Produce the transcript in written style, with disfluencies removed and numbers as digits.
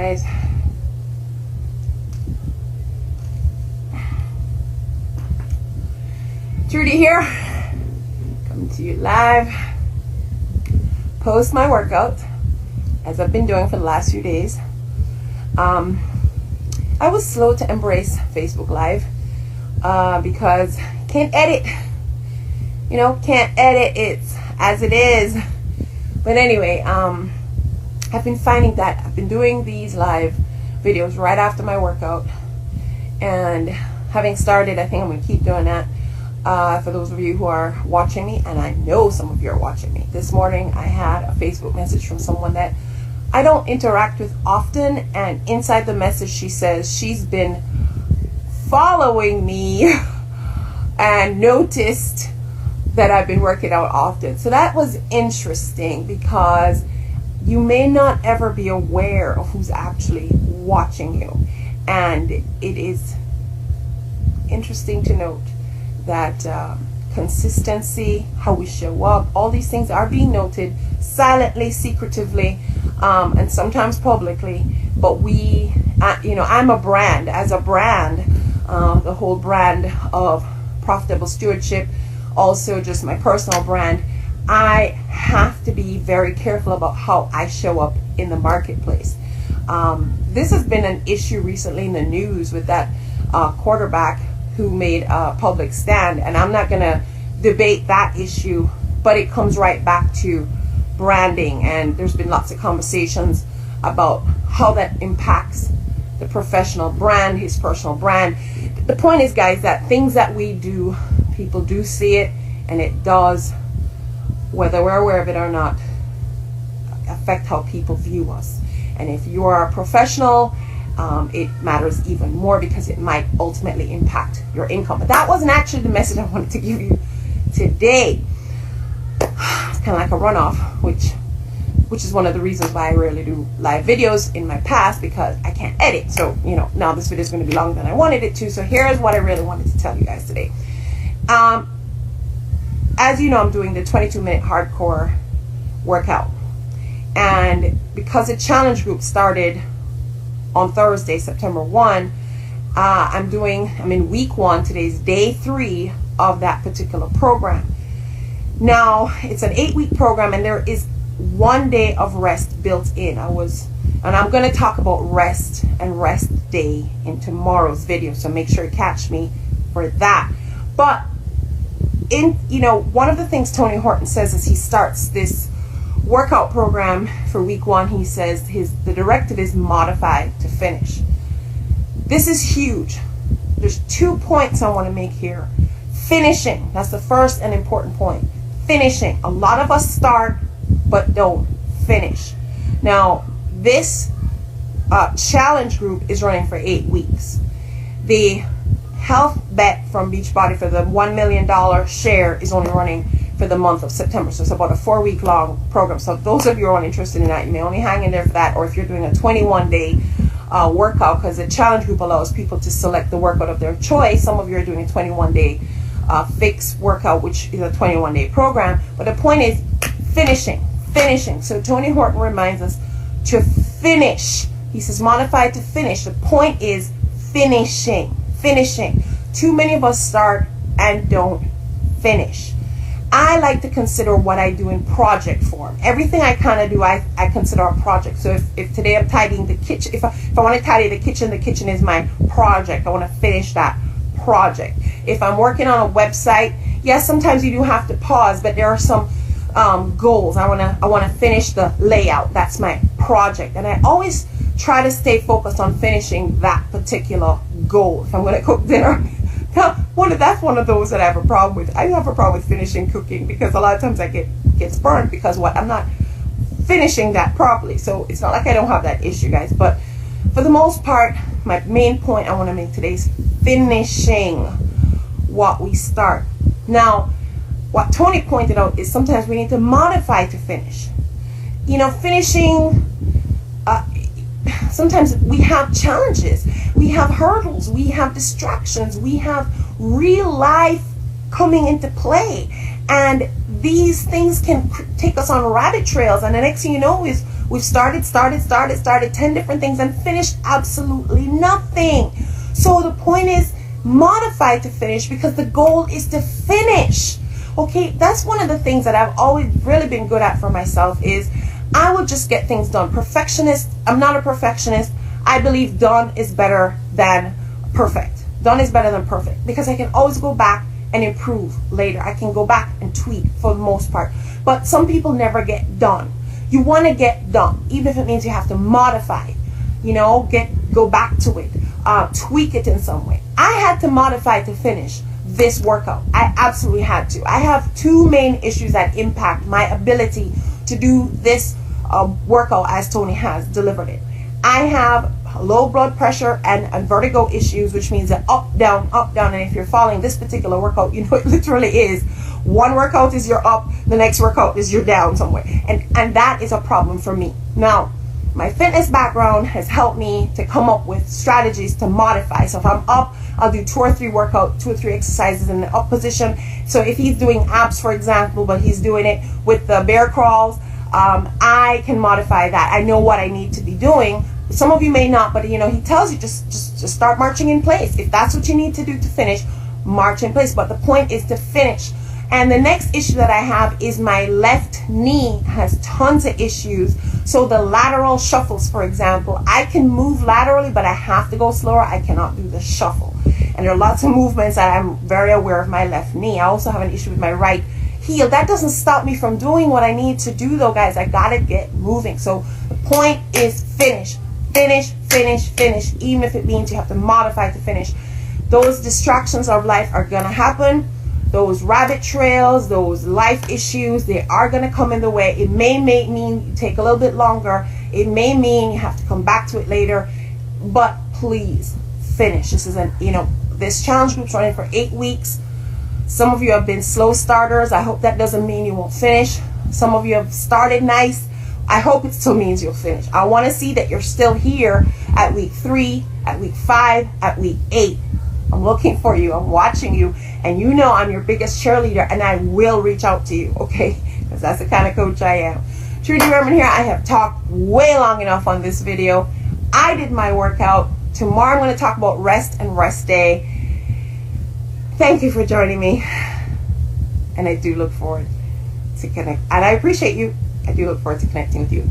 guys. Trudy here, coming to you live, post my workout, as I've been doing for the last few days. I was slow to embrace Facebook Live because can't edit, can't edit it as it is. But anyway, I've been finding that I've been doing these live videos right after my workout, and having started, I think I'm going to keep doing that. For those of you who are watching me, and I know some of you are watching me. This morning I had a Facebook message from someone that I don't interact with often, and inside the message she says she's been following me and noticed that I've been working out often. So that was interesting, because you may not ever be aware of who's actually watching you, and it is interesting to note that consistency, how we show up, all these things are being noted silently, secretively, and sometimes publicly. But we, I'm a brand. As a brand, the whole brand of Profitable Stewardship, also just my personal brand, I have to be very careful about how I show up in the marketplace. This has been an issue recently in the news with that quarterback who made a public stand, and I'm not going to debate that issue, but it comes right back to branding, and there's been lots of conversations about how that impacts the professional brand, his personal brand. The point is, guys, that things that we do, people do see it, and it does, whether we're aware of it or not, affect how people view us. And if you are a professional, it matters even more, because it might ultimately impact your income. But that wasn't actually the message I wanted to give you today. It's kind of like a runoff, which is one of the reasons why I rarely do live videos in my past, because I can't edit. So, now this video is going to be longer than I wanted it to. So here's what I really wanted to tell you guys today. As you know, I'm doing the 22-minute hardcore workout. And because the challenge group started on Thursday, September 1, I'm in week 1. Today's day 3 of that particular program. Now, it's an 8-week program, and there is 1 day of rest built in. And I'm going to talk about rest and rest day in tomorrow's video, so make sure you catch me for that. But one of the things Tony Horton says as he starts this workout program for week 1, he says the directive is modify to finish. This is huge. There's 2 points I want to make here. Finishing, that's the first and important point. Finishing. A lot of us start but don't finish. Now, this challenge group is running for 8 weeks. The health bet from Beachbody for the $1 million share is only running for the month of September. So it's about a 4-week long program. So those of you who are interested in that, you may only hang in there for that, or if you're doing a 21-day workout, because the challenge group allows people to select the workout of their choice. Some of you are doing a 21-day fixed workout, which is a 21-day program. But the point is finishing. So Tony Horton reminds us to finish. He says modify to finish. The point is finishing. Too many of us start and don't finish. I like to consider what I do in project form. Everything I kind of do, I consider a project. So if today I'm tidying the kitchen, if I want to tidy the kitchen is my project. I want to finish that project. If I'm working on a website, yes, sometimes you do have to pause, but there are some goals. I want to finish the layout. That's my project, and I always try to stay focused on finishing that particular goal. If I'm going to cook dinner, that's one of those that I have a problem with. I have a problem with finishing cooking, because a lot of times I gets burned because I'm not finishing that properly. So it's not like I don't have that issue, guys. But for the most part, my main point I want to make today is finishing what we start. Now, what Tony pointed out is sometimes we need to modify to finish. Finishing, sometimes we have challenges, we have hurdles, we have distractions, we have real life coming into play. And these things can take us on rabbit trails, and the next thing you know is we've started 10 different things and finished absolutely nothing. So the point is, modify to finish, because the goal is to finish. Okay, that's one of the things that I've always really been good at for myself, is I will just get things done. Perfectionist, I'm not a perfectionist. I believe done is better than perfect. Done is better than perfect, because I can always go back and improve later. I can go back and tweak for the most part. But some people never get done. You want to get done, even if it means you have to modify, go back to it, tweak it in some way. I had to modify to finish this workout. I absolutely had to. I have two main issues that impact my ability to do this workout as Tony has delivered it. I have low blood pressure and vertigo issues, which means that up, down, and if you're following this particular workout, it literally is. One workout is your up, the next workout is your down somewhere. And that is a problem for me. Now, my fitness background has helped me to come up with strategies to modify. So if I'm up, I'll do 2 or 3 exercises in the up position. So if he's doing abs, for example, but he's doing it with the bear crawls, I can modify that. I know what I need to be doing. Some of you may not, but he tells you just start marching in place. If that's what you need to do to finish, march in place. But the point is to finish. And the next issue that I have is my left knee has tons of issues. So the lateral shuffles, for example, I can move laterally, but I have to go slower. I cannot do the shuffle. And there are lots of movements that I'm very aware of my left knee. I also have an issue with my right heel. That doesn't stop me from doing what I need to do, though, guys. I gotta get moving. So the point is finish, even if it means you have to modify to finish. Those distractions of life are gonna happen. Those rabbit trails, those life issues, they are going to come in the way. It may mean you take a little bit longer. It may mean you have to come back to it later. But please finish. This is this challenge group's running for 8 weeks. Some of you have been slow starters. I hope that doesn't mean you won't finish. Some of you have started nice. I hope it still means you'll finish. I want to see that you're still here at week 3, at week 5, at week 8. I'm looking for you. I'm watching you. And I'm your biggest cheerleader, and I will reach out to you, okay? Because that's the kind of coach I am. Trudy Rubin here. I have talked way long enough on this video. I did my workout. Tomorrow I'm going to talk about rest and rest day. Thank you for joining me. And I do look forward to connect. And I appreciate you. I do look forward to connecting with you.